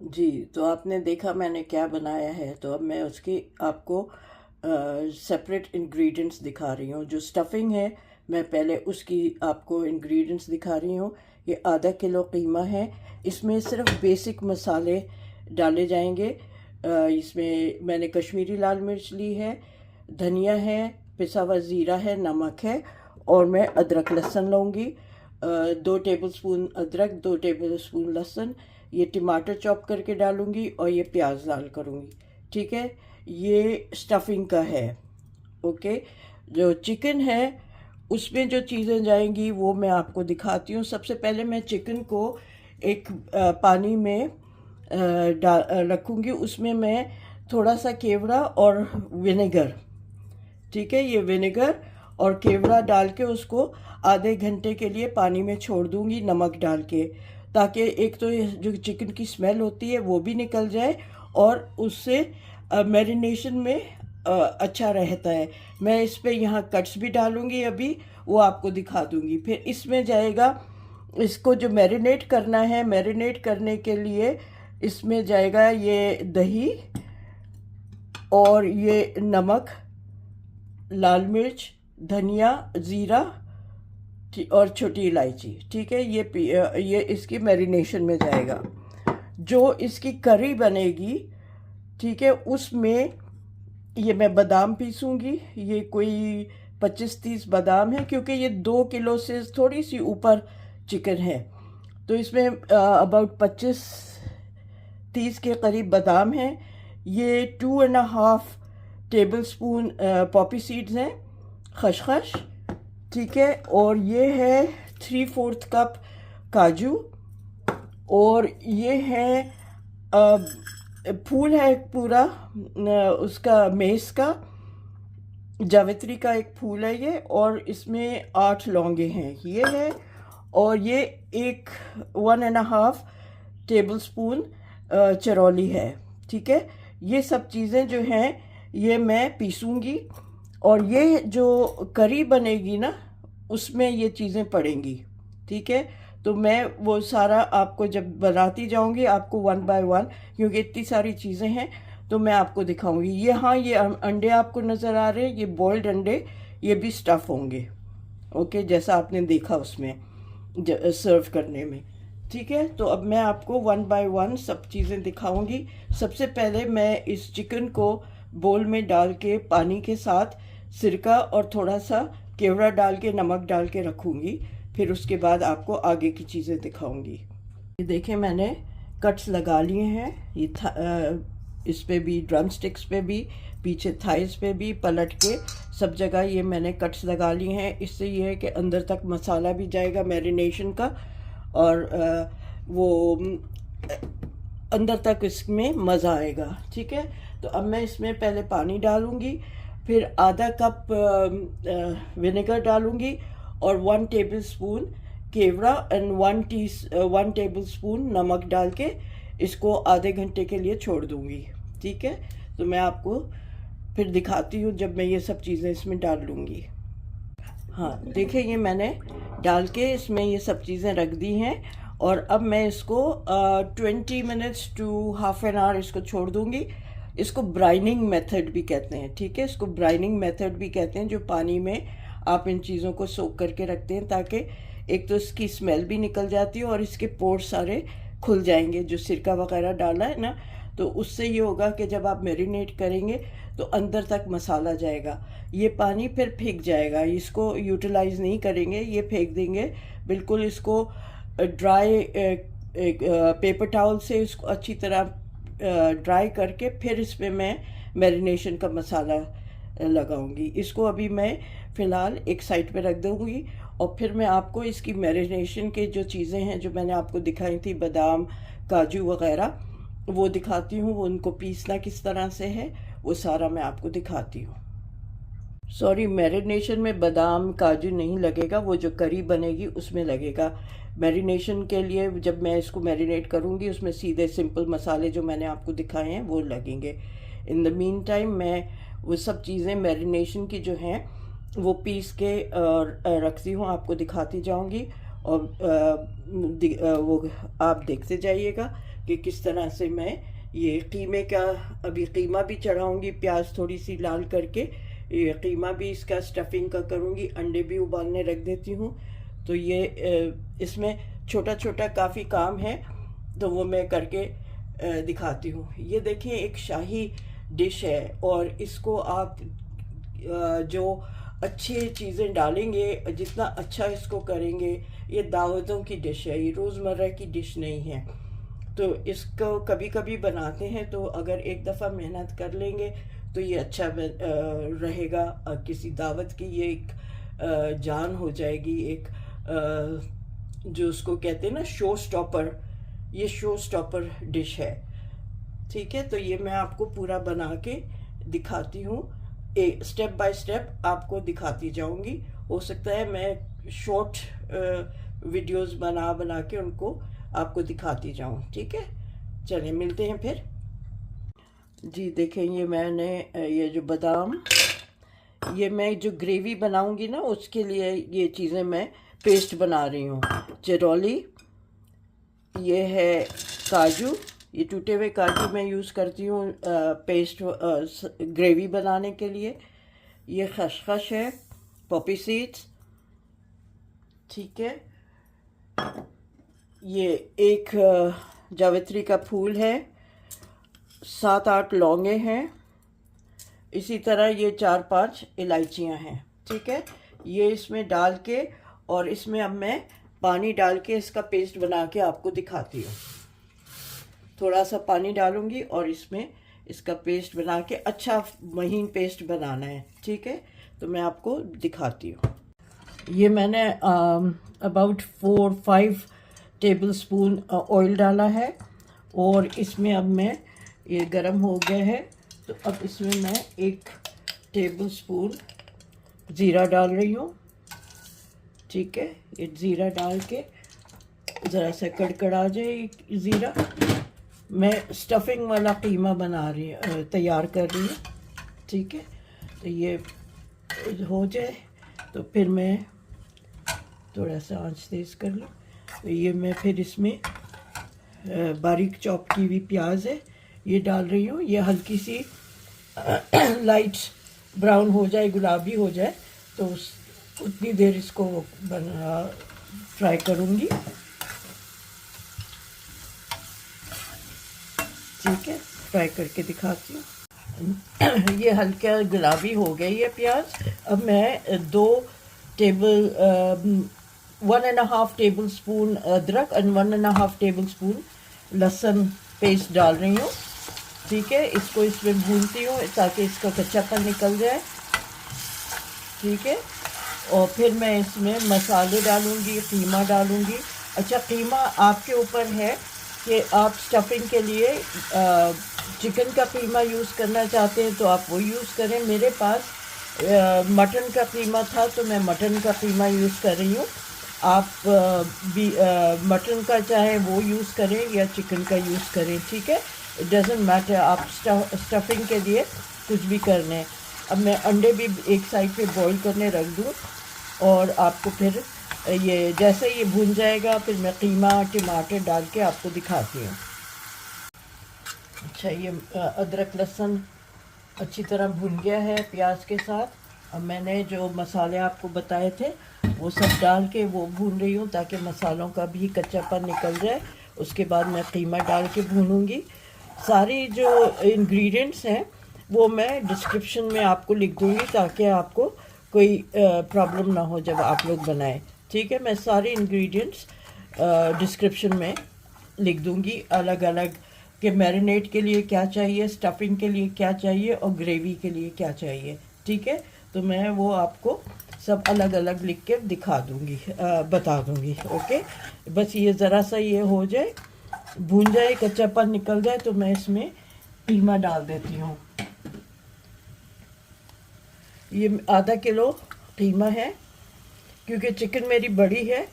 जी, तो आपने देखा मैंने क्या बनाया है, तो अब मैं उसकी आपको सेपरेट इंग्रेडिएंट्स दिखा रही हूँ। जो स्टफिंग है, मैं पहले उसकी आपको इंग्रेडिएंट्स दिखा रही हूँ। ये आधा किलो कीमा है। इसमें सिर्फ बेसिक मसाले डाले जाएंगे। इसमें मैंने कश्मीरी लाल मिर्च ली है, धनिया है, पिसा हुआ ज़ीरा है, नमक है, और मैं अदरक लहसुन लूँगी। 2 टेबलस्पून अदरक, 2 टेबलस्पून लहसुन। ये टमाटर चॉप करके डालूंगी और ये प्याज डाल करूँगी। ठीक है, ये स्टफिंग का है। ओके, जो चिकन है उसमें जो चीज़ें जाएंगी वो मैं आपको दिखाती हूँ। सबसे पहले मैं चिकन को एक पानी में रखूँगी। उसमें मैं थोड़ा सा केवड़ा और विनेगर, ठीक है, ये विनेगर और केवड़ा डाल के उसको आधे घंटे के लिए पानी में छोड़ दूंगी, नमक डाल के, ताकि एक तो ये जो चिकन की स्मेल होती है वो भी निकल जाए और उससे मैरिनेशन में अच्छा रहता है। मैं इस पे यहाँ कट्स भी डालूंगी, अभी वो आपको दिखा दूंगी। फिर इसमें जाएगा, इसको जो मैरिनेट करना है, मैरिनेट करने के लिए इसमें जाएगा ये दही और ये नमक, लाल मिर्च, धनिया, ज़ीरा और छोटी इलायची। ठीक है, ये इसकी मैरिनेशन में जाएगा। जो इसकी करी बनेगी, ठीक है, उसमें ये मैं बादाम पीसूंगी। ये कोई 25-30 बादाम है, क्योंकि ये 2 किलो से थोड़ी सी ऊपर चिकन है, तो इसमें अबाउट 25-30 के करीब बादाम है। ये 2.5 टेबलस्पून पॉपी सीड्स हैं, खसखस, ठीक है, और ये है 3/4 कप काजू, और ये है फूल है एक पूरा उसका मेस का, जावित्री का एक फूल है ये, और इसमें 8 लौंगे हैं, ये है। और ये 1.5 टेबलस्पून चरौली है। ठीक है, ये सब चीज़ें जो हैं ये मैं पीसूंगी, और ये जो करी बनेगी ना उसमें ये चीज़ें पड़ेंगी। ठीक है, तो मैं वो सारा आपको जब बनाती जाऊंगी आपको 1 बाय 1, क्योंकि इतनी सारी चीज़ें हैं, तो मैं आपको दिखाऊंगी। ये हाँ, ये अंडे आपको नज़र आ रहे हैं, ये बॉइल्ड अंडे, ये भी स्टफ़ होंगे। ओके, जैसा आपने देखा उसमें सर्व करने में। ठीक है, तो अब मैं आपको 1 बाय 1 सब चीज़ें दिखाऊंगी। सबसे पहले मैं इस चिकन को बोल में डाल के पानी के साथ सिरका और थोड़ा सा केवड़ा डाल के, नमक डाल के रखूँगी। फिर उसके बाद आपको आगे की चीज़ें दिखाऊंगी। ये देखें, मैंने कट्स लगा लिए हैं। ये इस पे भी, ड्रम स्टिक्स पे भी, पीछे थाइस पे भी, पलट के सब जगह ये मैंने कट्स लगा लिए हैं। इससे ये है कि अंदर तक मसाला भी जाएगा मैरिनेशन का, और वो अंदर तक इसमें मज़ा आएगा। ठीक है, तो अब मैं इसमें पहले पानी डालूंगी, फिर आधा कप विनेगर डालूंगी, और 1 टेबलस्पून केवड़ा एंड 1 टेबलस्पून नमक डाल के इसको आधे घंटे के लिए छोड़ दूंगी। ठीक है, तो मैं आपको फिर दिखाती हूँ जब मैं ये सब चीज़ें इसमें डाल लूँगी। हाँ, देखिए, ये मैंने डाल के इसमें ये सब चीज़ें रख दी हैं, और अब मैं इसको 20 minutes to half an hour इसको छोड़ दूँगी। इसको ब्राइनिंग मेथड भी कहते हैं। ठीक है, इसको ब्राइनिंग मेथड भी कहते हैं, जो पानी में आप इन चीज़ों को सोक करके रखते हैं, ताकि एक तो इसकी स्मेल भी निकल जाती है और इसके पोर सारे खुल जाएंगे। जो सिरका वगैरह डाला है ना, तो उससे ये होगा कि जब आप मैरिनेट करेंगे तो अंदर तक मसाला जाएगा। ये पानी फिर फेंक जाएगा, इसको यूटिलाइज नहीं करेंगे, ये फेंक देंगे बिल्कुल। इसको ड्राई पेपर टावल से इसको अच्छी तरह ड्राई करके फिर इसमें मैं मैरिनेशन का मसाला लगाऊंगी। इसको अभी मैं फ़िलहाल एक साइड पे रख दूंगी, और फिर मैं आपको इसकी मैरिनेशन के जो चीज़ें हैं जो मैंने आपको दिखाई थी, बादाम, काजू वगैरह, वो दिखाती हूँ। वो उनको पीसना किस तरह से है वो सारा मैं आपको दिखाती हूँ। सॉरी, मैरिनेशन में बादाम काजू नहीं लगेगा, वो जो करी बनेगी उसमें लगेगा। मैरिनेशन के लिए जब मैं इसको मैरिनेट करूँगी उसमें सीधे सिंपल मसाले जो मैंने आपको दिखाए हैं वो लगेंगे। इन द मीन टाइम मैं वो सब चीज़ें मैरिनेशन की जो हैं वो पीस के रखती हूँ, आपको दिखाती जाऊँगी। और वो आप देखते जाइएगा कि किस तरह से मैं ये कीमे का, अभी कीमा भी चढ़ाऊँगी, प्याज थोड़ी सी लाल करके, ये कीमा भी इसका स्टफिंग का करूँगी, अंडे भी उबालने रख देती हूँ। तो ये इसमें छोटा छोटा काफ़ी काम है, तो वो मैं करके दिखाती हूँ। ये देखिए एक शाही डिश है, और इसको आप जो अच्छी चीज़ें डालेंगे, जितना अच्छा इसको करेंगे, ये दावतों की डिश है, ये रोज़मर्रा की डिश नहीं है। तो इसको कभी कभी बनाते हैं, तो अगर एक दफ़ा मेहनत कर लेंगे तो ये अच्छा रहेगा। किसी दावत की ये एक जान हो जाएगी, एक जो उसको कहते हैं ना शो स्टॉपर, ये शो स्टॉपर डिश है। ठीक है, तो ये मैं आपको पूरा बना के दिखाती हूँ, स्टेप बाय स्टेप आपको दिखाती जाऊंगी। हो सकता है मैं शॉर्ट वीडियोस बना के उनको आपको दिखाती जाऊं। ठीक है, चलिए मिलते हैं फिर। जी देखें, ये मैंने ये जो बादाम, ये मैं जो ग्रेवी बनाऊंगी ना उसके लिए ये चीज़ें मैं पेस्ट बना रही हूँ। चिरौली, ये है काजू, ये टूटे हुए काजू मैं यूज़ करती हूँ पेस्ट ग्रेवी बनाने के लिए। ये खसखस है, पॉपी सीड्स, ठीक है। ये एक जावित्री का फूल है, 7-8 लौंगे हैं, इसी तरह ये 4-5 इलायचियाँ हैं। ठीक है, ये इसमें डाल के, और इसमें अब मैं पानी डाल के इसका पेस्ट बना के आपको दिखाती हूँ। थोड़ा सा पानी डालूंगी और इसमें इसका पेस्ट बना के, अच्छा महीन पेस्ट बनाना है। ठीक है, तो मैं आपको दिखाती हूँ। ये मैंने अबाउट 4-5 टेबल स्पून ऑयल डाला है, और इसमें अब मैं, ये गरम हो गया है, तो अब इसमें मैं 1 टेबल स्पून ज़ीरा डाल रही हूँ। ठीक है, ये ज़ीरा डाल के ज़रा सा कड़कड़ा जाए ज़ीरा। मैं स्टफिंग वाला कीमा तैयार कर रही हूँ। ठीक है, तो ये हो जाए तो फिर मैं थोड़ा सा आंच तेज़ कर लूँ। तो ये मैं फिर इसमें बारीक चॉप की हुई प्याज है, ये डाल रही हूँ। ये हल्की सी लाइट ब्राउन हो जाए, गुलाबी हो जाए, तो उतनी देर इसको फ्राई करूँगी। ठीक है, फ्राई करके दिखाती हूँ। ये हल्का गुलाबी हो गई है प्याज। अब मैं 1.5 टेबल स्पून अदरक और 1.5 टेबल स्पून लहसुन पेस्ट डाल रही हूँ। ठीक है, इसको इसमें भूनती हूँ ताकि इसका कच्चापन निकल जाए। ठीक है, और फिर मैं इसमें मसाले डालूँगी, कीमा डालूँगी। अच्छा, कीमा आपके ऊपर है कि आप स्टफिंग के लिए चिकन का कीमा यूज़ करना चाहते हैं तो आप वो यूज़ करें। मेरे पास मटन का कीमा था तो मैं मटन का कीमा यूज़ कर रही हूँ। आप भी मटन का चाहे वो यूज़ करें या चिकन का यूज़ करें। ठीक है, इट डजेंट मैटर, आप स्टफिंग के लिए कुछ भी कर लें। अब मैं अंडे भी एक साइड पे बॉईल करने रख दूँ, और आपको फिर ये जैसे ये भून जाएगा फिर मैं कीमा टमाटर डाल के आपको दिखाती हूँ। अच्छा, ये अदरक लहसुन अच्छी तरह भुन गया है प्याज के साथ। अब मैंने जो मसाले आपको बताए थे वो सब डाल के वो भून रही हूँ ताकि मसालों का भी कच्चापन निकल जाए। उसके बाद मैं कीमा डाल के भूनूंगी। सारी जो इंग्रेडिएंट्स हैं वो मैं डिस्क्रिप्शन में आपको लिख दूँगी ताकि आपको कोई प्रॉब्लम ना हो जब आप लोग बनाएं। ठीक है, मैं सारे इंग्रेडिएंट्स डिस्क्रिप्शन में लिख दूँगी, अलग अलग कि मैरिनेट के लिए क्या चाहिए, स्टफिंग के लिए क्या चाहिए और ग्रेवी के लिए क्या चाहिए। ठीक है, तो मैं वो आपको सब अलग अलग लिख के दिखा दूँगी, बता दूँगी। ओके, बस ये ज़रा सा ये हो जाए, भून जाए, कच्चापन निकल जाए, तो मैं इसमें कीमा डाल देती हूँ। ये आधा किलो कीमा है, क्योंकि चिकन मेरी बड़ी है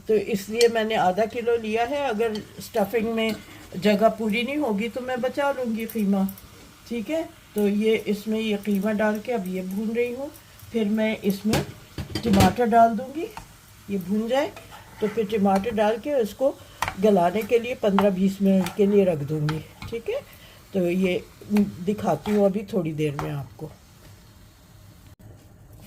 तो इसलिए मैंने आधा किलो लिया है। अगर स्टफिंग में जगह पूरी नहीं होगी तो मैं बचा लूँगी कीमा। ठीक है, तो ये इसमें ये कीमा डाल के अब ये भून रही हूँ। फिर मैं इसमें टमाटर डाल दूँगी, ये भून जाए तो फिर टमाटर डाल के इसको गलाने के लिए 15-20 मिनट के लिए रख दूँगी। ठीक है, तो ये दिखाती हूँ अभी थोड़ी देर में आपको।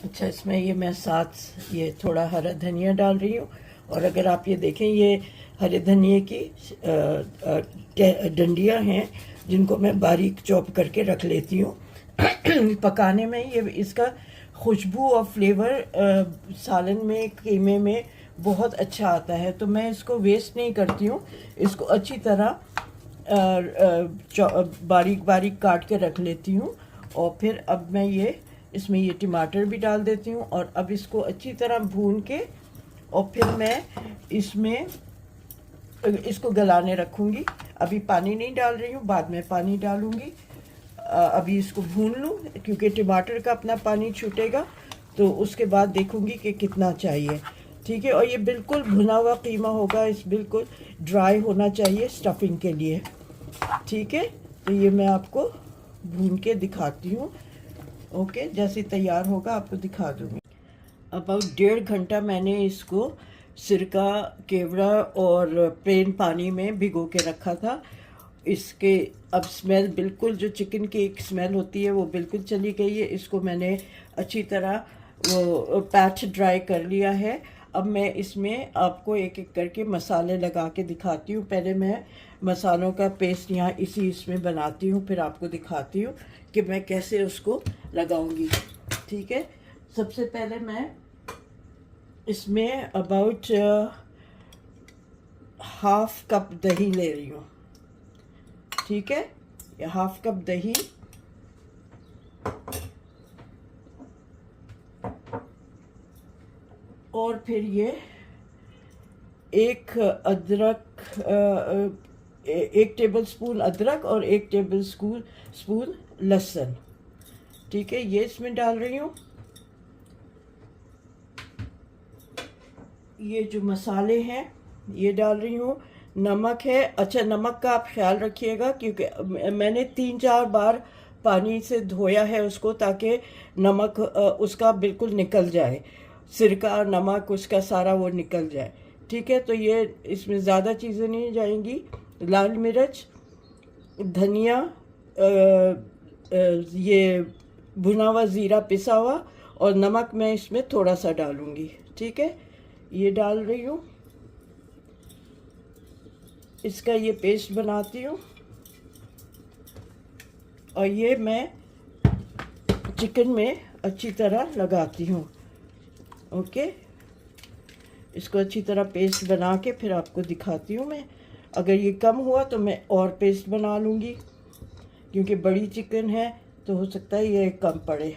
अच्छा, इसमें ये मैं साथ ये थोड़ा हरा धनिया डाल रही हूँ। और अगर आप ये देखें, ये हरे धनिए की डंडियाँ हैं जिनको मैं बारीक चॉप करके रख लेती हूँ। पकाने में ये इसका खुशबू और फ्लेवर सालन में, कीमे में बहुत अच्छा आता है। तो मैं इसको वेस्ट नहीं करती हूँ, इसको अच्छी तरह बारीक बारीक काट के रख लेती हूँ। और फिर अब मैं ये इसमें ये टमाटर भी डाल देती हूँ और अब इसको अच्छी तरह भून के और फिर मैं इसमें इसको गलाने रखूँगी। अभी पानी नहीं डाल रही हूँ, बाद में पानी डालूँगी। अभी इसको भून लूँ क्योंकि टमाटर का अपना पानी छूटेगा, तो उसके बाद देखूँगी कि कितना चाहिए। ठीक है, और ये बिल्कुल भुना हुआ कीमा होगा, इस बिल्कुल ड्राई होना चाहिए स्टफिंग के लिए। ठीक है, तो ये मैं आपको भून के दिखाती हूँ। ओके, जैसे तैयार होगा आपको दिखा दूँगी। अबाउट 1.5 घंटा मैंने इसको सिरका, केवड़ा और प्लेन पानी में भिगो के रखा था। इसके अब स्मेल बिल्कुल, जो चिकन की एक स्मेल होती है वो बिल्कुल चली गई है। इसको मैंने अच्छी तरह वो पैच ड्राई कर लिया है। अब मैं इसमें आपको एक एक करके मसाले लगा के दिखाती हूँ। पहले मैं मसालों का पेस्ट यहाँ इसमें बनाती हूँ, फिर आपको दिखाती हूँ कि मैं कैसे उसको लगाऊंगी। ठीक है, सबसे पहले मैं इसमें अबाउट 1/2 कप दही ले रही हूँ। ठीक है, ये 1/2 कप दही, और फिर ये एक टेबलस्पून अदरक और 1 टेबलस्पून लहसुन। ठीक है, ये इसमें डाल रही हूँ। ये जो मसाले हैं ये डाल रही हूँ। नमक है, अच्छा नमक का आप ख्याल रखिएगा क्योंकि मैंने 3-4 बार पानी से धोया है उसको, ताकि नमक उसका बिल्कुल निकल जाए, सिरका नमक उसका सारा वो निकल जाए। ठीक है, तो ये इसमें ज़्यादा चीज़ें नहीं जाएंगी। लाल मिर्च, धनिया, ये भुना हुआ ज़ीरा पिसा हुआ, और नमक मैं इसमें थोड़ा सा डालूँगी। ठीक है, ये डाल रही हूँ। इसका ये पेस्ट बनाती हूँ और ये मैं चिकन में अच्छी तरह लगाती हूँ। ओके, इसको अच्छी तरह पेस्ट बना के फिर आपको दिखाती हूँ मैं। अगर ये कम हुआ तो मैं और पेस्ट बना लूँगी, क्योंकि बड़ी चिकन है तो हो सकता है ये कम पड़े।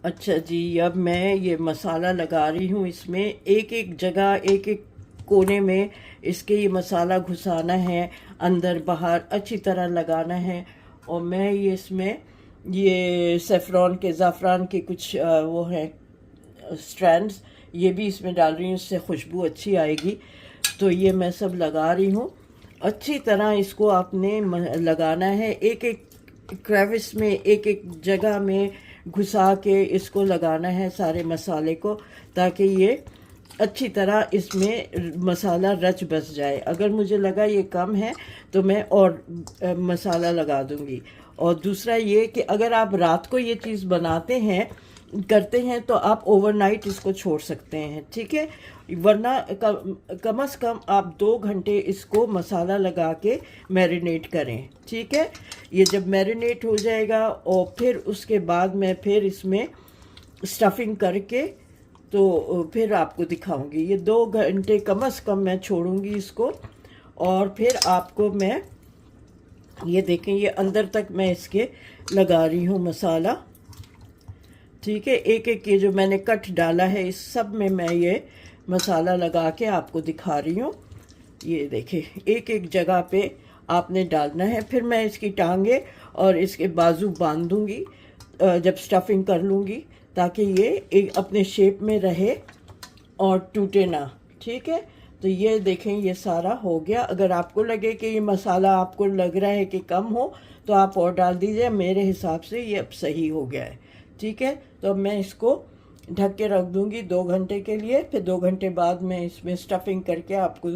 अच्छा जी, अब मैं ये मसाला लगा रही हूँ। इसमें एक एक जगह, एक एक कोने में इसके ये मसाला घुसाना है, अंदर बाहर अच्छी तरह लगाना है। और मैं ये इसमें ये ज़ाफ़रान के कुछ वो हैं स्ट्रैंड्स, ये भी इसमें डाल रही हूँ, इससे खुशबू अच्छी आएगी। तो ये मैं सब लगा रही हूँ। अच्छी तरह इसको आपने लगाना है, एक एक क्रेविस में, एक एक जगह में घुसा के इसको लगाना है सारे मसाले को, ताकि ये अच्छी तरह इसमें मसाला रच बस जाए। अगर मुझे लगा ये कम है तो मैं और मसाला लगा दूंगी। और दूसरा ये कि अगर आप रात को ये चीज़ करते हैं तो आप ओवरनाइट इसको छोड़ सकते हैं। ठीक है, वरना कम से कम आप 2 घंटे इसको मसाला लगा के मैरिनेट करें। ठीक है, ये जब मैरिनेट हो जाएगा और फिर उसके बाद मैं फिर इसमें स्टफिंग करके तो फिर आपको दिखाऊंगी। ये 2 घंटे कम से कम मैं छोड़ूंगी इसको। और फिर आपको मैं ये देखें, ये अंदर तक मैं इसके लगा रही हूँ मसाला। ठीक है, एक एक ये जो मैंने कट डाला है इस सब में मैं ये मसाला लगा के आपको दिखा रही हूँ। ये देखिए, एक एक जगह पे आपने डालना है। फिर मैं इसकी टांगे और इसके बाजू बांध दूँगी जब स्टफिंग कर लूँगी, ताकि ये एक अपने शेप में रहे और टूटे ना। ठीक है, तो ये देखें ये सारा हो गया। अगर आपको लगे कि ये मसाला आपको लग रहा है कि कम हो तो आप और डाल दीजिए। मेरे हिसाब से ये अब सही हो गया है। ठीक है, तो अब मैं इसको ढक के रख दूंगी 2 घंटे के लिए। फिर 2 घंटे बाद मैं इसमें स्टफिंग करके आपको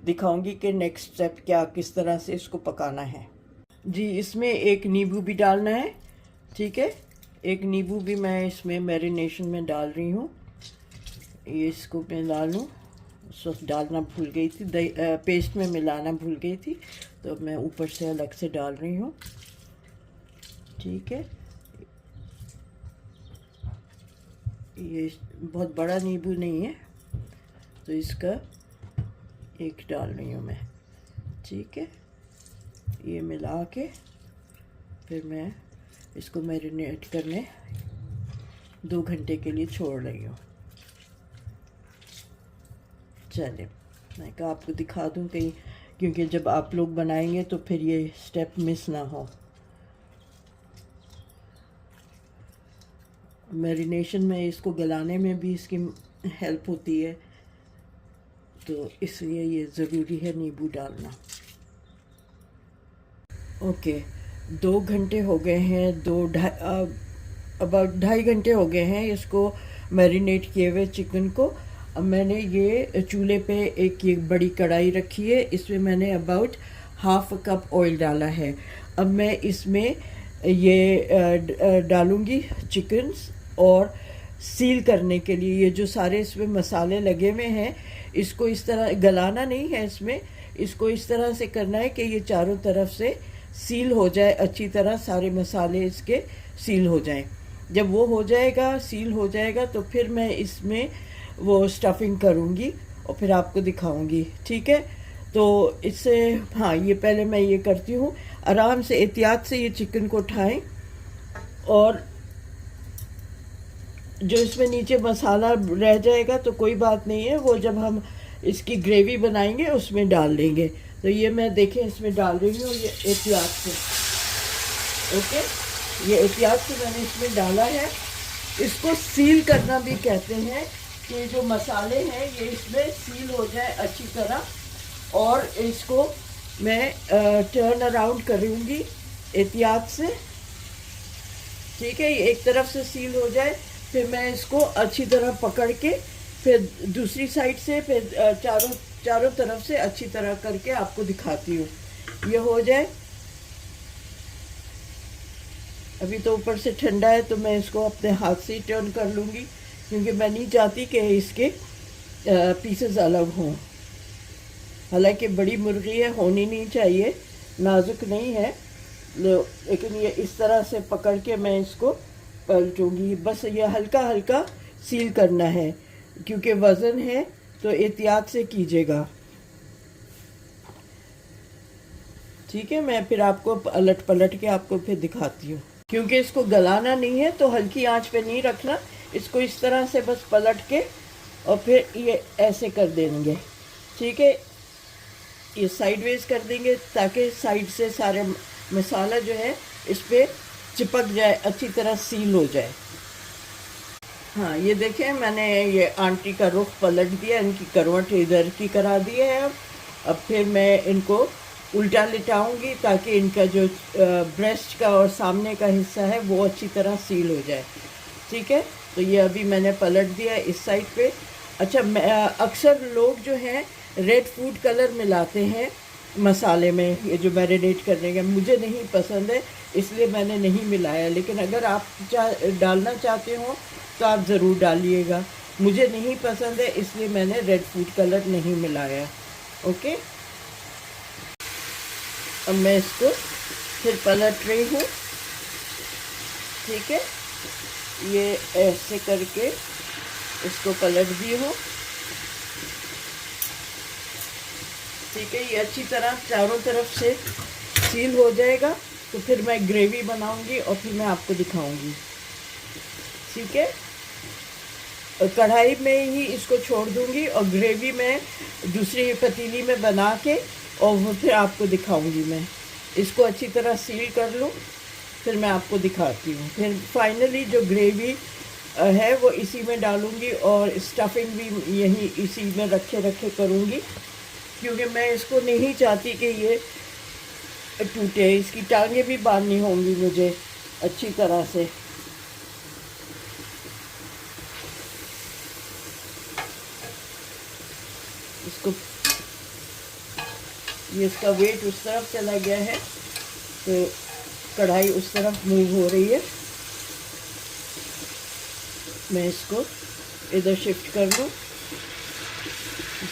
दिखाऊंगी कि नेक्स्ट स्टेप क्या, किस तरह से इसको पकाना है। जी, इसमें एक नींबू भी डालना है, ठीक है। एक नींबू भी मैं इसमें मैरिनेशन में डाल रही हूँ। ये इसको मैं डालूँ, सॉस डालना भूल गई थी, दही पेस्ट में मिलाना भूल गई थी, तो मैं ऊपर से अलग से डाल रही हूँ, ठीक है। ये बहुत बड़ा नींबू नहीं है, तो इसका एक डाल रही हूँ मैं, ठीक है। ये मिला के फिर मैं इसको मैरिनेट करने 2 घंटे के लिए छोड़ रही हूँ। चलिए, मैं कहा आपको दिखा दूँ कहीं, क्योंकि जब आप लोग बनाएंगे तो फिर ये स्टेप मिस ना हो। मैरिनेशन में इसको गलाने में भी इसकी हेल्प होती है, तो इसलिए ये ज़रूरी है नींबू डालना। ओके, 2 घंटे हो गए हैं, अबाउट 2.5 घंटे हो गए हैं इसको मैरिनेट किए हुए चिकन को। अब मैंने ये चूल्हे पे एक ये बड़ी कढ़ाई रखी है, इसमें मैंने अबाउट ½ कप ऑयल डाला है। अब मैं इसमें ये डालूँगी चिकन्स, और सील करने के लिए ये जो सारे इसमें मसाले लगे हुए हैं, इसको इस तरह गलाना नहीं है इसमें, इसको इस तरह से करना है कि ये चारों तरफ से सील हो जाए अच्छी तरह, सारे मसाले इसके सील हो जाएं। जब वो हो जाएगा, सील हो जाएगा, तो फिर मैं इसमें वो स्टफिंग करूँगी और फिर आपको दिखाऊंगी, ठीक है। तो इससे हाँ, ये पहले मैं ये करती हूँ, आराम से एहतियात से ये चिकन को उठाएं, और जो इसमें नीचे मसाला रह जाएगा तो कोई बात नहीं है, वो जब हम इसकी ग्रेवी बनाएंगे उसमें डाल देंगे। तो ये मैं देखें इसमें डाल रही हूँ, ये एहतियात से, ओके, ये एहतियात से मैंने इसमें डाला है। इसको सील करना भी कहते हैं, कि जो मसाले हैं ये इसमें सील हो जाए अच्छी तरह, और इसको मैं टर्न अराउंड करूँगी एहतियात से, ठीक है। ये एक तरफ से सील हो जाए, फिर मैं इसको अच्छी तरह पकड़ के फिर दूसरी साइड से फिर चारों तरफ से अच्छी तरह करके आपको दिखाती हूँ। ये हो जाए, अभी तो ऊपर से ठंडा है तो मैं इसको अपने हाथ से ही टर्न कर लूँगी, क्योंकि मैं नहीं चाहती कि इसके पीसेस अलग हों। हालांकि बड़ी मुर्गी है, होनी नहीं चाहिए, नाजुक नहीं है, लेकिन ये इस तरह से पकड़ के मैं इसको पलटूँगी। बस ये हल्का हल्का सील करना है, क्योंकि वज़न है तो एहतियात से कीजिएगा, ठीक है। मैं फिर आपको पलट के आपको फिर दिखाती हूँ, क्योंकि इसको गलाना नहीं है तो हल्की आंच पे नहीं रखना, इसको इस तरह से बस पलट के और फिर ये ऐसे कर देंगे, ठीक है। ये साइडवेज कर देंगे ताकि साइड से सारे मसाला जो है इस पर चिपक जाए, अच्छी तरह सील हो जाए। हाँ, ये देखें, मैंने ये आंटी का रुख पलट दिया, इनकी करवट इधर की करा दी है। अब फिर मैं इनको उल्टा लिटाऊंगी ताकि इनका जो ब्रेस्ट का और सामने का हिस्सा है वो अच्छी तरह सील हो जाए, ठीक है। तो ये अभी मैंने पलट दिया इस साइड पे। अच्छा, अक्सर लोग जो हैं रेड फूड कलर मिलाते हैं मसाले में, ये जो मैरिनेट करने का मुझे नहीं पसंद है, इसलिए मैंने नहीं मिलाया। लेकिन अगर आप डालना चाहते हो तो आप ज़रूर डालिएगा, मुझे नहीं पसंद है इसलिए मैंने रेड फूड कलर नहीं मिलाया, ओके। अब मैं इसको फिर पलट रही हूँ, ठीक है। ये ऐसे करके इसको पलट दी हूँ, ठीक है। ये अच्छी तरह चारों तरफ से सील हो जाएगा, तो फिर मैं ग्रेवी बनाऊंगी और फिर मैं आपको दिखाऊंगी, ठीक है। कढ़ाई में ही इसको छोड़ दूंगी और ग्रेवी में दूसरी पतीली में बना के और फिर आपको दिखाऊंगी। मैं इसको अच्छी तरह सील कर लूँ, फिर मैं आपको दिखाती हूँ। फिर फाइनली जो ग्रेवी है वो इसी में डालूंगी, और स्टफिंग भी यही इसी में रखे करूँगी, क्योंकि मैं इसको नहीं चाहती कि ये टूटे। इसकी टांगें भी बांधनी होंगी मुझे अच्छी तरह से, इसको, ये इसका वेट उस तरफ चला गया है तो कढ़ाई उस तरफ मूव हो रही है। मैं इसको इधर शिफ्ट कर लूँ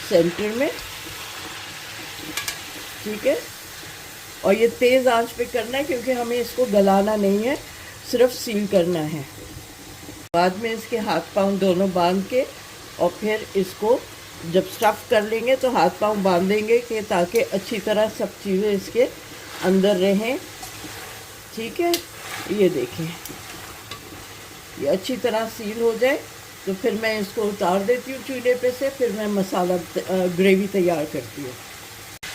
सेंटर में, ठीक है। और ये तेज़ आंच पे करना है क्योंकि हमें इसको गलाना नहीं है, सिर्फ सील करना है। बाद में इसके हाथ पांव दोनों बांध के और फिर इसको जब स्टफ़ कर लेंगे तो हाथ पांव बांधेंगे कि ताकि अच्छी तरह सब चीज़ें इसके अंदर रहें, ठीक है। ये देखें, ये अच्छी तरह सील हो जाए तो फिर मैं इसको उतार देती हूँ चूल्हे पे से, फिर मैं मसाला ग्रेवी तैयार करती हूँ।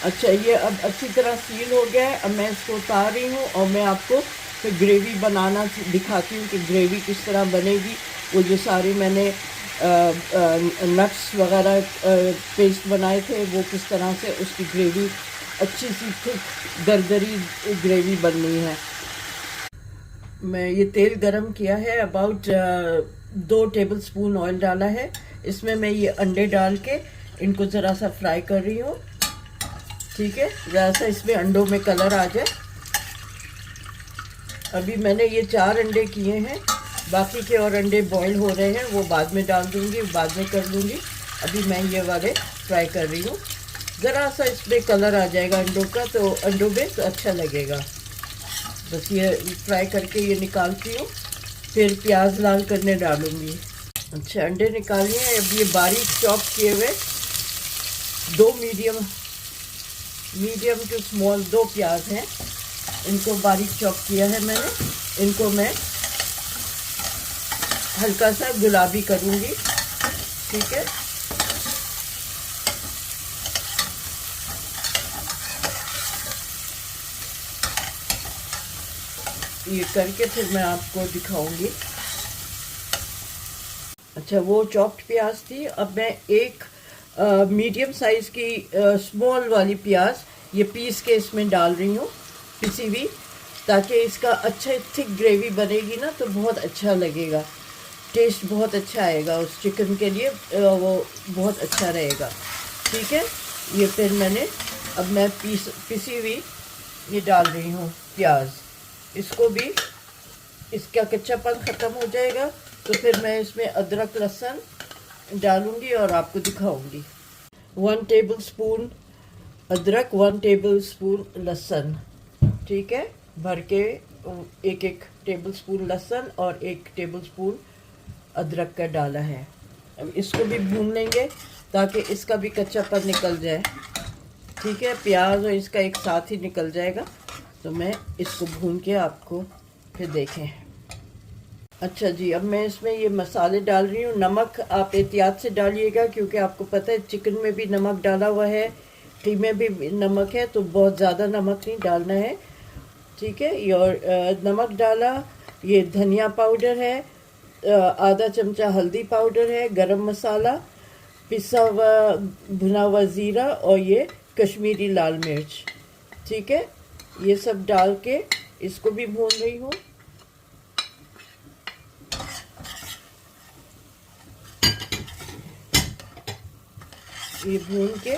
अच्छा, ये अब अच्छी तरह सील हो गया है। अब मैं इसको उतार रही हूँ और मैं आपको फिर ग्रेवी बनाना दिखाती हूँ कि ग्रेवी किस तरह बनेगी। वो जो सारे मैंने नट्स वगैरह पेस्ट बनाए थे वो किस तरह से उसकी ग्रेवी अच्छी सी थिक दरदरी ग्रेवी बननी है। मैं ये तेल गरम किया है, अबाउट 2 टेबलस्पून ऑयल डाला है। इसमें मैं ये अंडे डाल के इनको ज़रा सा फ्राई कर रही हूँ, ठीक है। ज़रा सा इसमें अंडों में कलर आ जाए। अभी मैंने ये 4 अंडे किए हैं, बाकी के और अंडे बॉईल हो रहे हैं, वो बाद में डाल दूँगी, बाद में कर लूँगी। अभी मैं ये वाले फ्राई कर रही हूँ। ज़रा सा इसमें कलर आ जाएगा अंडों का तो अंडों में तो अच्छा लगेगा। बस ये फ्राई करके ये निकालती हूँ, फिर प्याज लाल करने डालूँगी। अच्छा, अंडे निकालिए। अब ये बारीक चॉप किए हुए 2 मीडियम टू स्मॉल 2 प्याज हैं, इनको बारीक चॉप किया है मैंने। इनको मैं हल्का सा गुलाबी करूँगी, ठीक है। ये करके फिर मैं आपको दिखाऊंगी। अच्छा, वो चॉप्ड प्याज थी। अब मैं एक मीडियम साइज़ की स्मॉल वाली प्याज ये पीस के इसमें डाल रही हूँ, पिसी हुई, ताकि इसका अच्छा थिक ग्रेवी बनेगी ना तो बहुत अच्छा लगेगा, टेस्ट बहुत अच्छा आएगा उस चिकन के लिए, वो बहुत अच्छा रहेगा, ठीक है। ये फिर मैंने अब मैं पिसी हुई ये डाल रही हूँ प्याज। इसको भी इसका कच्चापन ख़त्म हो जाएगा तो फिर मैं इसमें अदरक लहसुन डालूंगी और आपको दिखाऊंगी। 1 टेबलस्पून अदरक, 1 टेबलस्पून लहसुन, ठीक है। भर के 1 टेबलस्पून लहसुन और 1 टेबलस्पून अदरक का डाला है। अब इसको भी भून लेंगे ताकि इसका भी कच्चापन निकल जाए, ठीक है। प्याज और इसका एक साथ ही निकल जाएगा तो मैं इसको भून के आपको फिर देखें। अच्छा जी, अब मैं इसमें ये मसाले डाल रही हूँ। नमक आप एहतियात से डालिएगा क्योंकि आपको पता है चिकन में भी नमक डाला हुआ है, टी में भी नमक है, तो बहुत ज़्यादा नमक नहीं डालना है, ठीक है। और नमक डाला, ये धनिया पाउडर है, आधा चमचा हल्दी पाउडर है, गरम मसाला, पिसा हुआ भुना हुआ ज़ीरा और ये कश्मीरी लाल मिर्च, ठीक है। ये सब डाल के इसको भी भून रही हूँ। ये भून के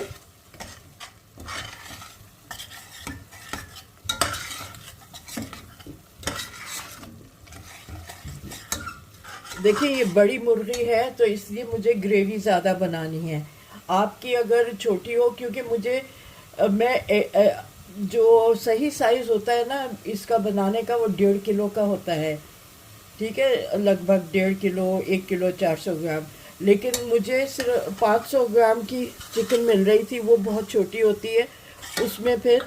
देखिए, ये बड़ी मुर्गी है तो इसलिए मुझे ग्रेवी ज़्यादा बनानी है। आपकी अगर छोटी हो, क्योंकि मुझे जो सही साइज़ होता है ना इसका बनाने का वो 1.5 किलो का होता है, ठीक है। लगभग 1.5 किलो, 1 किलो 400 ग्राम। लेकिन मुझे सिर्फ 500 ग्राम की चिकन मिल रही थी, वो बहुत छोटी होती है, उसमें फिर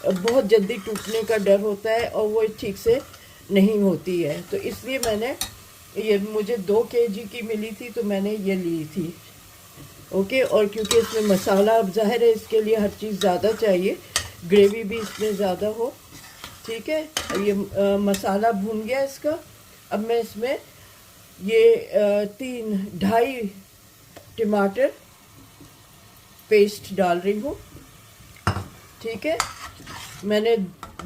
बहुत जल्दी टूटने का डर होता है और वो ठीक से नहीं होती है। तो इसलिए मैंने ये, मुझे 2 kg की मिली थी तो मैंने ये ली थी, ओके। और क्योंकि इसमें मसाला, अब ज़ाहिर है इसके लिए हर चीज़ ज़्यादा चाहिए, ग्रेवी भी इसमें ज़्यादा हो, ठीक है। ये मसाला भून गया इसका। अब मैं इसमें ये 2.5 टमाटर पेस्ट डाल रही हूँ, ठीक है। मैंने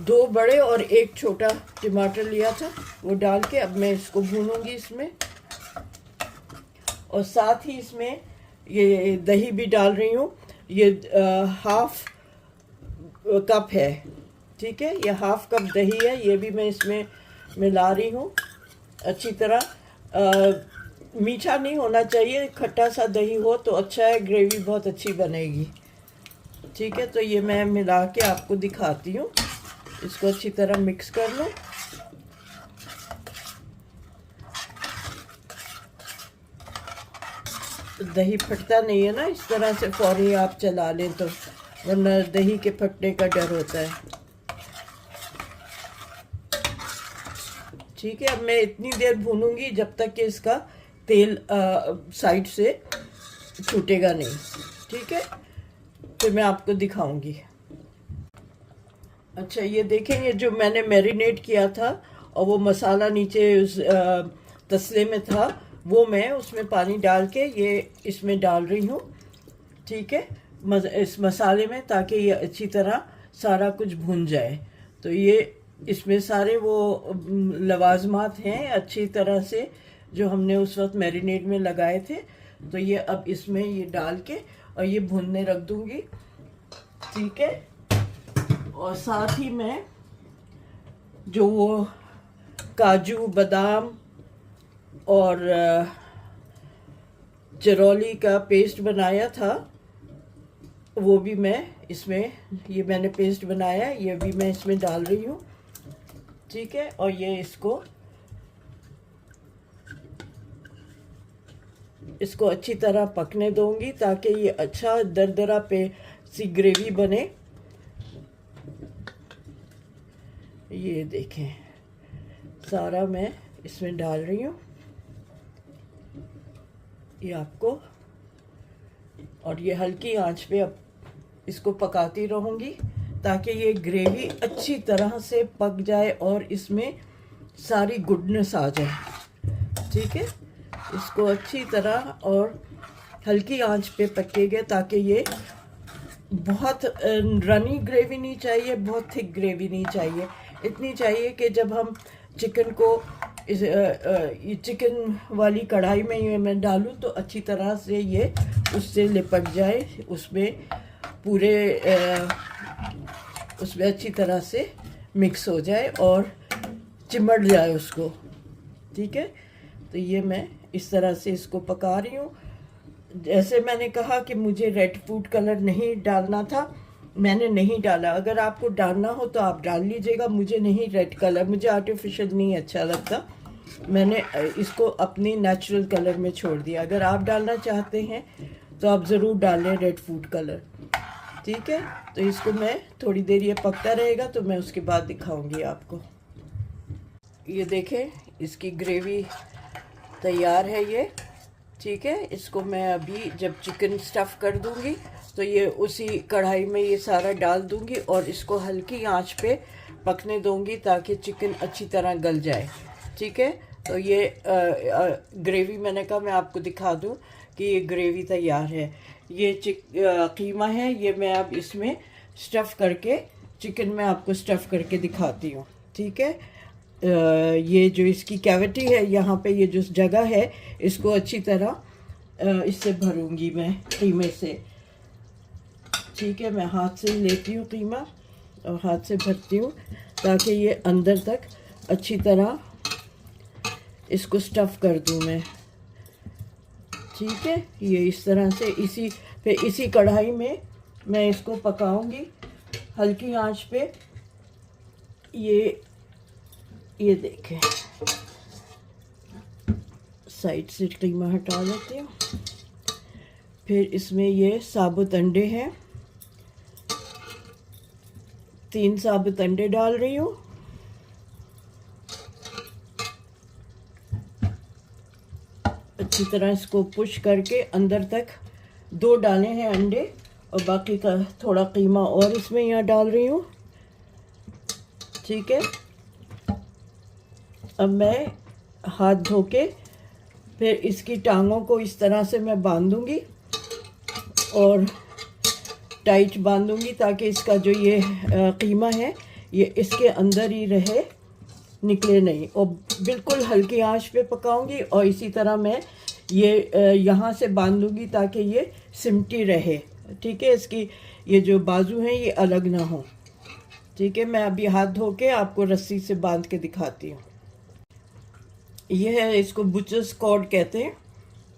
2 बड़े और 1 छोटा टमाटर लिया था, वो डाल के अब मैं इसको भूनूंगी इसमें। और साथ ही इसमें ये दही भी डाल रही हूँ। ये हाफ कप है, ठीक है। ये हाफ कप दही है, ये भी मैं इसमें मिला रही हूँ अच्छी तरह। मीठा नहीं होना चाहिए, खट्टा सा दही हो तो अच्छा है, ग्रेवी बहुत अच्छी बनेगी, ठीक है। तो ये मैं मिला के आपको दिखाती हूँ। इसको अच्छी तरह मिक्स कर लो। दही फटता नहीं है ना, इस तरह से फौरी आप चला लें तो, वरना दही के फटने का डर होता है, ठीक है। अब मैं इतनी देर भूनूंगी जब तक कि इसका तेल साइड से छूटेगा नहीं, ठीक है। फिर मैं आपको दिखाऊंगी। अच्छा, ये देखें, ये जो मैंने मैरिनेट किया था और वो मसाला नीचे उस तसले में था, वो मैं उसमें पानी डाल के ये इसमें डाल रही हूँ, ठीक है, इस मसाले में, ताकि ये अच्छी तरह सारा कुछ भुन जाए। तो ये इसमें सारे वो लवाजमात हैं अच्छी तरह से जो हमने उस वक्त मैरिनेट में लगाए थे। तो ये अब इसमें ये डाल के और ये भुनने रख दूंगी, ठीक है। और साथ ही मैं जो वो काजू बादाम और चरौली का पेस्ट बनाया था, वो भी मैं इसमें, ये मैंने पेस्ट बनाया, ये भी मैं इसमें डाल रही हूँ, ठीक है। और ये इसको अच्छी तरह पकने दूंगी ताकि ये अच्छा दरदरा पे सी ग्रेवी बने। ये देखें, सारा मैं इसमें डाल रही हूँ ये आपको, और ये हल्की आंच पे अब इसको पकाती रहूँगी ताकि ये ग्रेवी अच्छी तरह से पक जाए और इसमें सारी गुडनेस आ जाए, ठीक है। इसको अच्छी तरह और हल्की आंच पे पकेगा ताकि ये बहुत रनी ग्रेवी नहीं चाहिए, बहुत थिक ग्रेवी नहीं चाहिए, इतनी चाहिए कि जब हम चिकन को इस चिकन वाली कढ़ाई में ये मैं डालूं तो अच्छी तरह से ये उससे लिपट जाए, उसमें पूरे उसमें अच्छी तरह से मिक्स हो जाए और चिमट जाए उसको, ठीक है। तो ये मैं इस तरह से इसको पका रही हूँ। जैसे मैंने कहा कि मुझे रेड फूड कलर नहीं डालना था, मैंने नहीं डाला। अगर आपको डालना हो तो आप डाल लीजिएगा, मुझे नहीं रेड कलर, मुझे आर्टिफिशियल नहीं अच्छा लगता, मैंने इसको अपनी नेचुरल कलर में छोड़ दिया। अगर आप डालना चाहते हैं तो आप ज़रूर डालें रेड फूड कलर, ठीक है। तो इसको मैं थोड़ी देर ये पकता रहेगा तो मैं उसके बाद दिखाऊंगी आपको। ये देखें, इसकी ग्रेवी तैयार है ये, ठीक है। इसको मैं अभी जब चिकन स्टफ़ कर दूंगी तो ये उसी कढ़ाई में ये सारा डाल दूंगी और इसको हल्की आंच पे पकने दूंगी ताकि चिकन अच्छी तरह गल जाए, ठीक है। तो ये ग्रेवी मैंने कहा मैं आपको दिखा दूं कि ये ग्रेवी तैयार है। ये कीमा है, ये मैं अब इसमें स्टफ़ करके चिकन में आपको स्टफ़ करके दिखाती हूँ, ठीक है। ये जो इसकी कैविटी है, यहाँ पे ये जो जगह है, इसको अच्छी तरह इससे भरूंगी मैं कीमे से, ठीक है। मैं हाथ से लेती हूँ कीमा और हाथ से भरती हूँ ताकि ये अंदर तक अच्छी तरह इसको स्टफ़ कर दूँ मैं, ठीक है। ये इस तरह से इसी कढ़ाई में मैं इसको पकाऊंगी हल्की आंच पे। ये देखें, साइड से कीमा हटा लेती हूँ। फिर इसमें ये साबुत अंडे हैं, 3 साबुत अंडे डाल रही हूँ। अच्छी तरह इसको पुश करके अंदर तक 2 डाले हैं अंडे और बाकी का थोड़ा कीमा और इसमें यहाँ डाल रही हूँ, ठीक है। अब मैं हाथ धो के फिर इसकी टांगों को इस तरह से मैं बांधूंगी और टाइट बांधूंगी ताकि इसका जो ये कीमा है ये इसके अंदर ही रहे, निकले नहीं। और बिल्कुल हल्की आंच पे पकाऊंगी और इसी तरह मैं ये यहाँ से बांधूंगी ताकि ये सिमटी रहे ठीक है, इसकी ये जो बाजू हैं ये अलग ना हो। ठीक है, मैं अभी हाथ धो के आपको रस्सी से बांध के दिखाती हूँ। ये है, इसको बुचर्स कॉर्ड कहते हैं।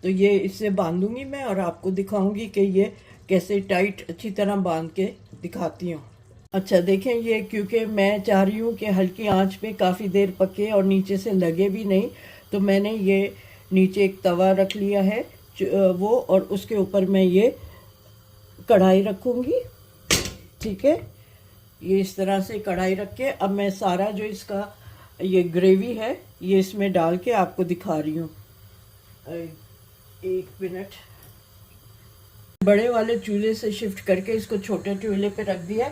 तो ये इससे बांधूंगी मैं और आपको दिखाऊंगी कि ये कैसे टाइट अच्छी तरह बांध के दिखाती हूँ। अच्छा देखें, ये क्योंकि मैं चाह रही हूँ कि हल्की आंच पे काफ़ी देर पके और नीचे से लगे भी नहीं, तो मैंने ये नीचे एक तवा रख लिया है वो, और उसके ऊपर मैं ये कढ़ाई रखूँगी। ठीक है, ये इस तरह से कढ़ाई रख के अब मैं सारा जो इसका ये ग्रेवी है ये इसमें डाल के आपको दिखा रही हूँ। एक मिनट, बड़े वाले चूल्हे से शिफ्ट करके इसको छोटे चूल्हे पे रख दिया।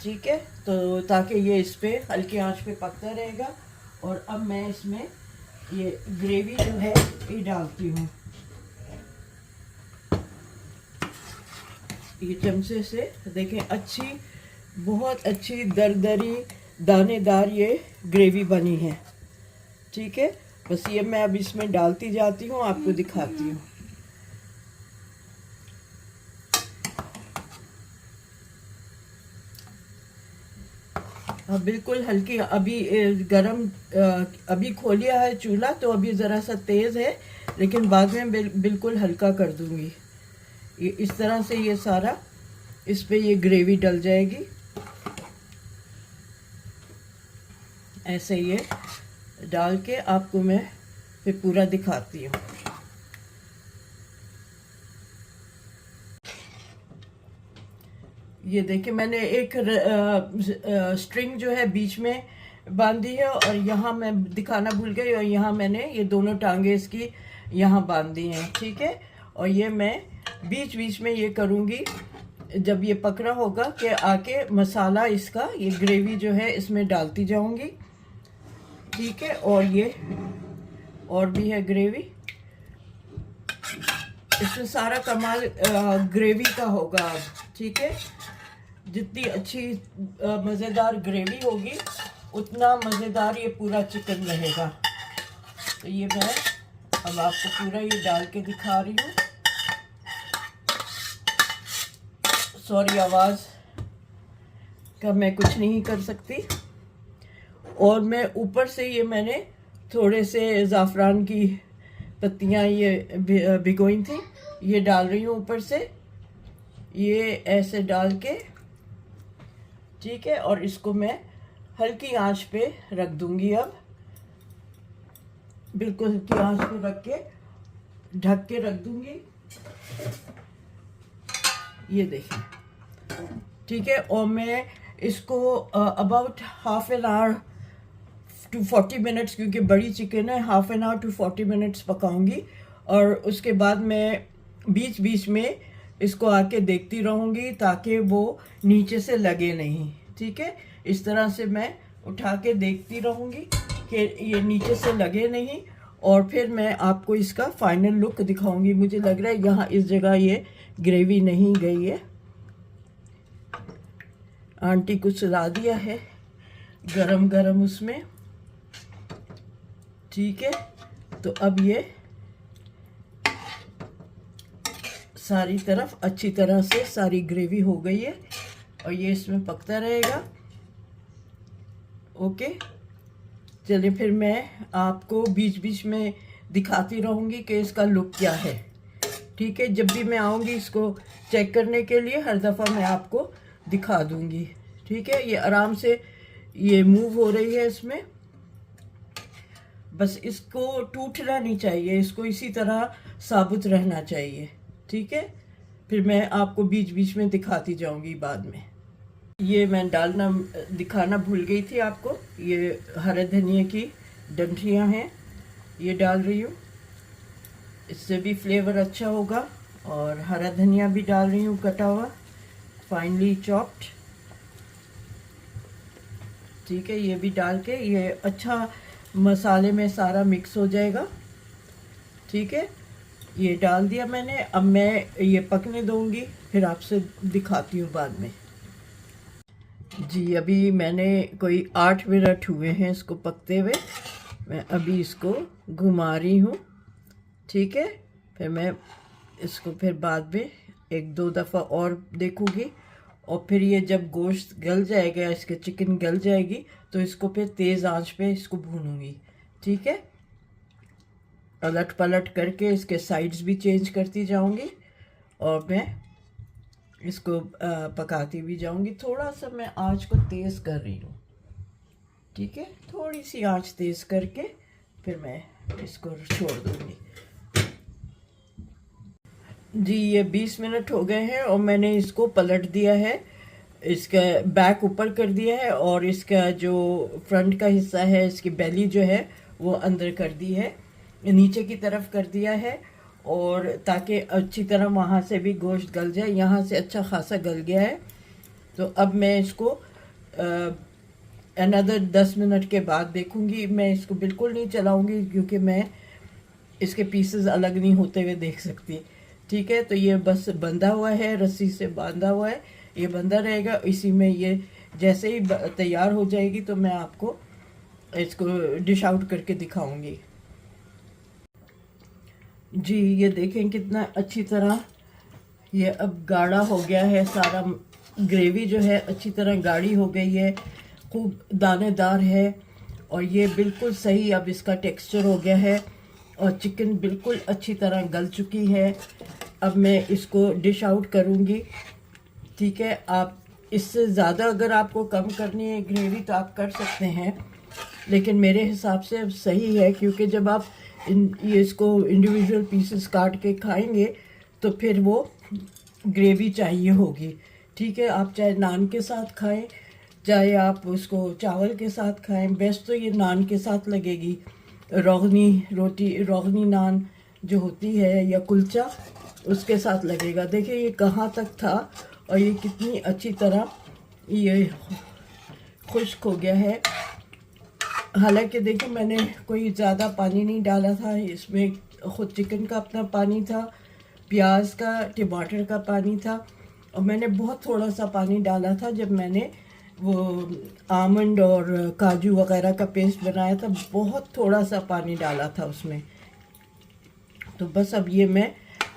ठीक है, तो ताकि ये इस पे हल्की आंच पे पकता रहेगा। और अब मैं इसमें ये ग्रेवी जो है ये डालती हूँ। ये चमचे से देखें, अच्छी, बहुत अच्छी दरदरी दानेदार ये ग्रेवी बनी है। ठीक है, बस ये मैं अब इसमें डालती जाती हूँ, आपको दिखाती हूँ। अब बिल्कुल हल्की, अभी गरम, अभी खोलिया है चूल्हा तो अभी ज़रा सा तेज़ है, लेकिन बाद में बिल्कुल हल्का कर दूँगी। ये इस तरह से ये सारा इस पे ये ग्रेवी डल जाएगी। ऐसे ये डाल के आपको मैं फिर पूरा दिखाती हूँ। ये देखिए, मैंने एक स्ट्रिंग जो है बीच में बांधी है, और यहाँ मैं दिखाना भूल गई, और यहाँ मैंने ये दोनों टांगे इसकी यहाँ बांध दी हैं। ठीक है, और ये मैं बीच बीच में ये करूँगी जब ये पक रहा होगा कि आके मसाला इसका, ये ग्रेवी जो है इसमें डालती जाऊँगी। ठीक है, और ये और भी है ग्रेवी, इसमें सारा कमाल ग्रेवी का होगा अब। ठीक है, जितनी अच्छी मज़ेदार ग्रेवी होगी उतना मज़ेदार ये पूरा चिकन रहेगा। तो ये मैं अब आपको पूरा ये डाल के दिखा रही हूँ। सॉरी, आवाज़ का मैं कुछ नहीं कर सकती। और मैं ऊपर से ये मैंने थोड़े से ज़ाफ़रान की पत्तियाँ ये भिगोई थी, ये डाल रही हूँ ऊपर से, ये ऐसे डाल के। ठीक है, और इसको मैं हल्की आंच पे रख दूंगी। अब बिल्कुल हल्की आंच पे रख के ढक के रख दूंगी। ये देखिए, ठीक है, और मैं इसको about half an hour to 40 minutes, क्योंकि बड़ी चिकन है, half an hour to 40 minutes पकाऊंगी। और उसके बाद मैं बीच बीच में इसको आके देखती रहूँगी ताकि वो नीचे से लगे नहीं। ठीक है, इस तरह से मैं उठा के देखती रहूँगी कि ये नीचे से लगे नहीं, और फिर मैं आपको इसका फाइनल लुक दिखाऊंगी। मुझे लग रहा है यहाँ इस जगह ये ग्रेवी नहीं गई है, आंटी कुछ चला दिया है गरम गरम उसमें। ठीक है, तो अब ये सारी तरफ अच्छी तरह से सारी ग्रेवी हो गई है, और ये इसमें पकता रहेगा। ओके, चलिए फिर मैं आपको बीच बीच में दिखाती रहूँगी कि इसका लुक क्या है। ठीक है, जब भी मैं आऊँगी इसको चेक करने के लिए हर दफ़ा मैं आपको दिखा दूँगी। ठीक है, ये आराम से ये मूव हो रही है इसमें, बस इसको टूटना नहीं चाहिए, इसको इसी तरह साबुत रहना चाहिए। ठीक है, फिर मैं आपको बीच बीच में दिखाती जाऊँगी बाद में। ये मैं डालना दिखाना भूल गई थी आपको, ये हरे धनिया की डंठियाँ हैं, ये डाल रही हूँ, इससे भी फ्लेवर अच्छा होगा। और हरा धनिया भी डाल रही हूँ कटा हुआ, फाइनली चॉप्ड। ठीक है, ये भी डाल के ये अच्छा मसाले में सारा मिक्स हो जाएगा। ठीक है, ये डाल दिया मैंने, अब मैं ये पकने दूँगी, फिर आपसे दिखाती हूँ बाद में। जी, अभी मैंने कोई 8 मिनट हुए हैं इसको पकते हुए, मैं अभी इसको घुमा रही हूँ। ठीक है, फिर मैं इसको फिर बाद में एक दो दफ़ा और देखूँगी, और फिर ये जब गोश्त गल जाएगा, इसके चिकन गल जाएगी, तो इसको फिर तेज़ आंच पे इसको भूनूंगी। ठीक है, अलट पलट करके इसके साइड्स भी चेंज करती जाऊंगी और मैं इसको पकाती भी जाऊंगी। थोड़ा सा मैं आंच को तेज़ कर रही हूँ। ठीक है, थोड़ी सी आंच तेज़ करके फिर मैं इसको छोड़ दूंगी। जी, ये 20 मिनट हो गए हैं और मैंने इसको पलट दिया है। इसका बैक ऊपर कर दिया है और इसका जो फ्रंट का हिस्सा है, इसकी बेली जो है वो अंदर कर दी है, नीचे की तरफ कर दिया है, और ताकि अच्छी तरह वहाँ से भी गोश्त गल जाए। यहाँ से अच्छा खासा गल गया है। तो अब मैं इसको अनदर 10 मिनट के बाद देखूंगी। मैं इसको बिल्कुल नहीं चलाऊंगी क्योंकि मैं इसके पीसेस अलग नहीं होते हुए देख सकती। ठीक है, तो ये बस बंधा हुआ है, रस्सी से बांधा हुआ है, ये बंधा रहेगा इसी में। ये जैसे ही तैयार हो जाएगी तो मैं आपको इसको डिश आउट करके दिखाऊंगी। जी, ये देखें कितना अच्छी तरह ये अब गाढ़ा हो गया है। सारा ग्रेवी जो है अच्छी तरह गाढ़ी हो गई है, खूब दानेदार है, और ये बिल्कुल सही अब इसका टेक्सचर हो गया है, और चिकन बिल्कुल अच्छी तरह गल चुकी है। अब मैं इसको डिश आउट करूँगी। ठीक है, आप इससे ज़्यादा अगर आपको कम करनी है ग्रेवी तो आप कर सकते हैं, लेकिन मेरे हिसाब से अब सही है, क्योंकि जब आप ये इसको इंडिविजुअल पीसेस काट के खाएंगे तो फिर वो ग्रेवी चाहिए होगी। ठीक है, आप चाहे नान के साथ खाएं, चाहे आप उसको चावल के साथ खाएं, बेस्ट तो ये नान के साथ लगेगी। रोगनी रोटी, रोगनी नान जो होती है, या कुलचा, उसके साथ लगेगा। देखिए ये कहाँ तक था और ये कितनी अच्छी तरह ये खुश्क हो गया है। हालांकि देखिए मैंने कोई ज़्यादा पानी नहीं डाला था इसमें, खुद चिकन का अपना पानी था, प्याज का, टमाटर का पानी था, और मैंने बहुत थोड़ा सा पानी डाला था जब मैंने वो आमंड और काजू वगैरह का पेस्ट बनाया था। बहुत थोड़ा सा पानी डाला था उसमें। तो बस अब ये मैं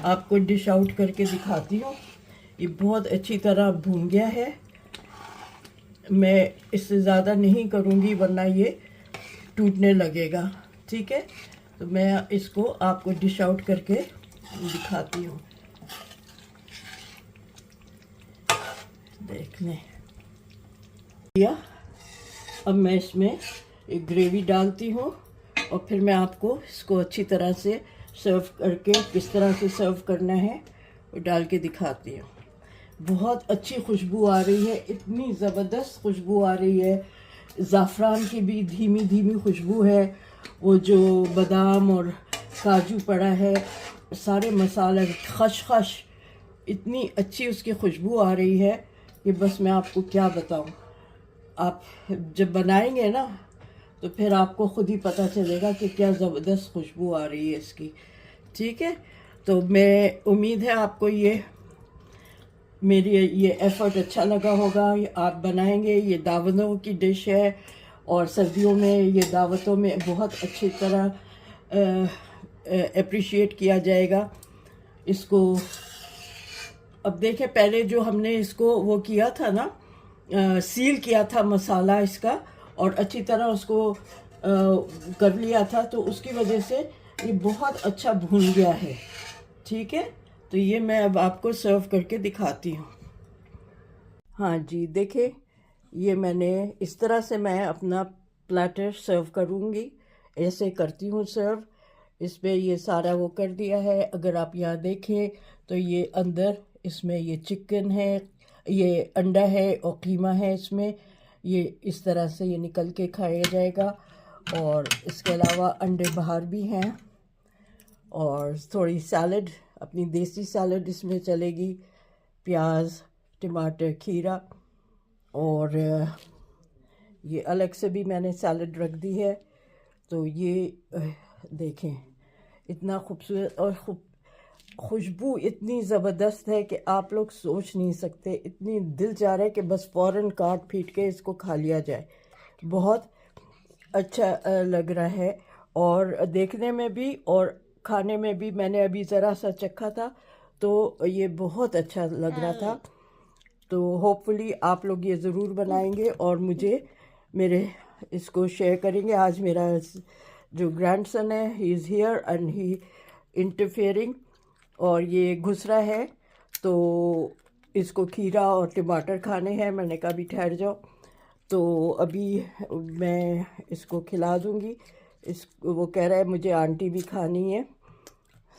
आपको डिश आउट करके दिखाती हूँ। ये बहुत अच्छी तरह भून गया है। मैं इससे ज़्यादा नहीं करूँगी वरना ये टूटने लगेगा। ठीक है, तो मैं इसको आपको डिश आउट करके दिखाती हूँ। देख लें, अब मैं इसमें एक ग्रेवी डालती हूँ और फिर मैं आपको इसको अच्छी तरह से सर्व करके, किस तरह से सर्व करना है वो डाल के दिखाती हूँ। बहुत अच्छी खुशबू आ रही है, इतनी ज़बरदस्त खुशबू आ रही है। ज़ाफ़रान की भी धीमी धीमी खुशबू है, वो जो बादाम और काजू पड़ा है, सारे मसाले, खशखश, इतनी अच्छी उसकी खुशबू आ रही है कि बस मैं आपको क्या बताऊँ। आप जब बनाएंगे ना तो फिर आपको खुद ही पता चलेगा कि क्या ज़बरदस्त खुशबू आ रही है इसकी। ठीक है, तो मैं उम्मीद है आपको ये मेरी ये एफ़र्ट अच्छा लगा होगा। आप बनाएंगे, ये दावतों की डिश है और सर्दियों में ये दावतों में बहुत अच्छी तरह अप्रिशिएट किया जाएगा इसको। अब देखें, पहले जो हमने इसको वो किया था ना, सील किया था मसाला इसका, और अच्छी तरह उसको कर लिया था, तो उसकी वजह से ये बहुत अच्छा भून गया है। ठीक है, तो ये मैं अब आपको सर्व करके दिखाती हूँ। हाँ जी, देखें, ये मैंने इस तरह से मैं अपना प्लेटर सर्व करूँगी, ऐसे करती हूँ सर्व। इसमें ये सारा वो कर दिया है। अगर आप यहाँ देखें तो ये अंदर इसमें ये चिकन है, ये अंडा है और कीमा है इसमें। ये इस तरह से ये निकल के खाया जाएगा, और इसके अलावा अंडे बाहर भी हैं, और थोड़ी सैलड, अपनी देसी सैलड इसमें चलेगी, प्याज, टमाटर, खीरा, और ये अलग से भी मैंने सैलड रख दी है। तो ये देखें, इतना खूबसूरत, और खुशबू इतनी ज़बरदस्त है कि आप लोग सोच नहीं सकते। इतनी दिल चाह रहा है कि बस फ़ौरन काट पीट के इसको खा लिया जाए। बहुत अच्छा लग रहा है, और देखने में भी और खाने में भी। मैंने अभी ज़रा सा चखा था तो ये बहुत अच्छा लग रहा था। तो होपफुली आप लोग ये ज़रूर बनाएंगे और मुझे मेरे इसको शेयर करेंगे। आज मेरा जो ग्रैंडसन है, he is here and he interfering, और ये घुस रहा है, तो इसको खीरा और टमाटर खाने हैं। मैंने कहा भी ठहर जाओ, तो अभी मैं इसको खिला दूँगी। वो कह रहा है मुझे आंटी भी खानी है,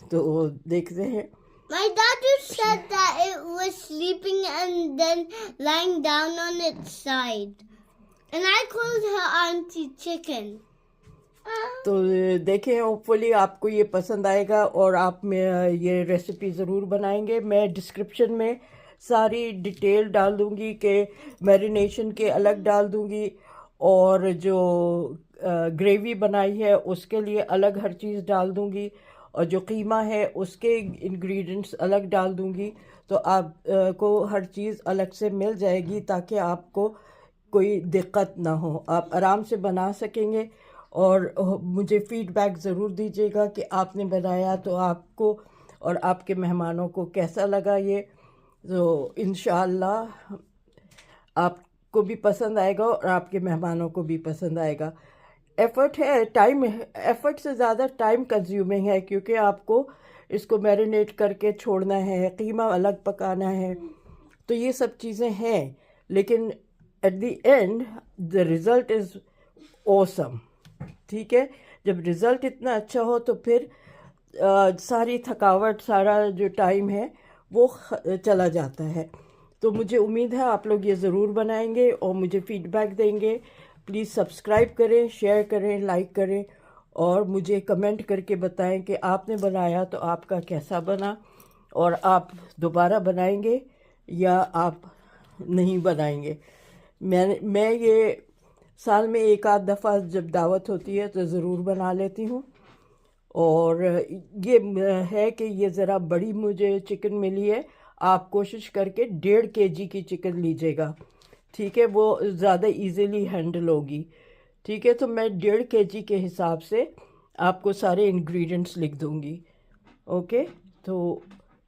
तो देखते हैं। My daughter said that it was sleeping and then lying down on its side. And I called her Auntie Chicken. तो देखें, होपफुली आपको ये पसंद आएगा और आप में ये रेसिपी ज़रूर बनाएंगे। मैं डिस्क्रिप्शन में सारी डिटेल डाल दूँगी कि मैरिनेशन के अलग डाल दूँगी, और जो ग्रेवी बनाई है उसके लिए अलग हर चीज़ डाल दूँगी, और जो कीमा है उसके इंग्रेडिएंट्स अलग डाल दूँगी। तो आप को हर चीज़ अलग से मिल जाएगी, ताकि आपको कोई दिक्कत ना हो, आप आराम से बना सकेंगे। और मुझे फ़ीडबैक ज़रूर दीजिएगा कि आपने बनाया तो आपको और आपके मेहमानों को कैसा लगा ये। तो इंशाअल्लाह आपको भी पसंद आएगा और आपके मेहमानों को भी पसंद आएगा। एफ़र्ट है, टाइम, एफ़र्ट से ज़्यादा टाइम कंज्यूमिंग है, क्योंकि आपको इसको मैरिनेट करके छोड़ना है, कीमा अलग पकाना है, तो ये सब चीज़ें हैं। लेकिन at the end the result is awesome. ठीक है, जब रिज़ल्ट इतना अच्छा हो तो फिर सारी थकावट, सारा जो टाइम है वो चला जाता है। तो मुझे उम्मीद है आप लोग ये ज़रूर बनाएंगे और मुझे फ़ीडबैक देंगे। प्लीज़ सब्सक्राइब करें, शेयर करें, लाइक करें, और मुझे कमेंट करके बताएं कि आपने बनाया तो आपका कैसा बना, और आप दोबारा बनाएंगे या आप नहीं बनाएंगे। मैं ये साल में एक आध दफ़ा जब दावत होती है तो ज़रूर बना लेती हूँ। और ये है कि ये ज़रा बड़ी मुझे चिकन मिली है, आप कोशिश करके 1.5 kg की चिकन लीजिएगा। ठीक है, वो ज़्यादा इजीली हैंडल होगी। ठीक है, तो मैं 1.5 kg के हिसाब से आपको सारे इंग्रेडिएंट्स लिख दूँगी। ओके, तो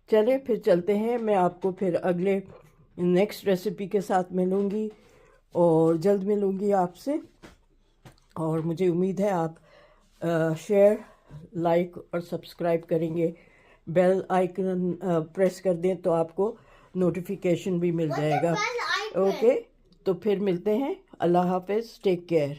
चलें फिर चलते हैं। मैं आपको फिर अगले नेक्स्ट रेसिपी के साथ मिलूँगी, और जल्द मिलूँगी आपसे। और मुझे उम्मीद है आप शेयर, लाइक और सब्सक्राइब करेंगे। बेल आइकन प्रेस कर दें तो आपको नोटिफिकेशन भी मिल जाएगा। ओके, तो फिर मिलते हैं। अल्लाह हाफ़िज़, टेक केयर।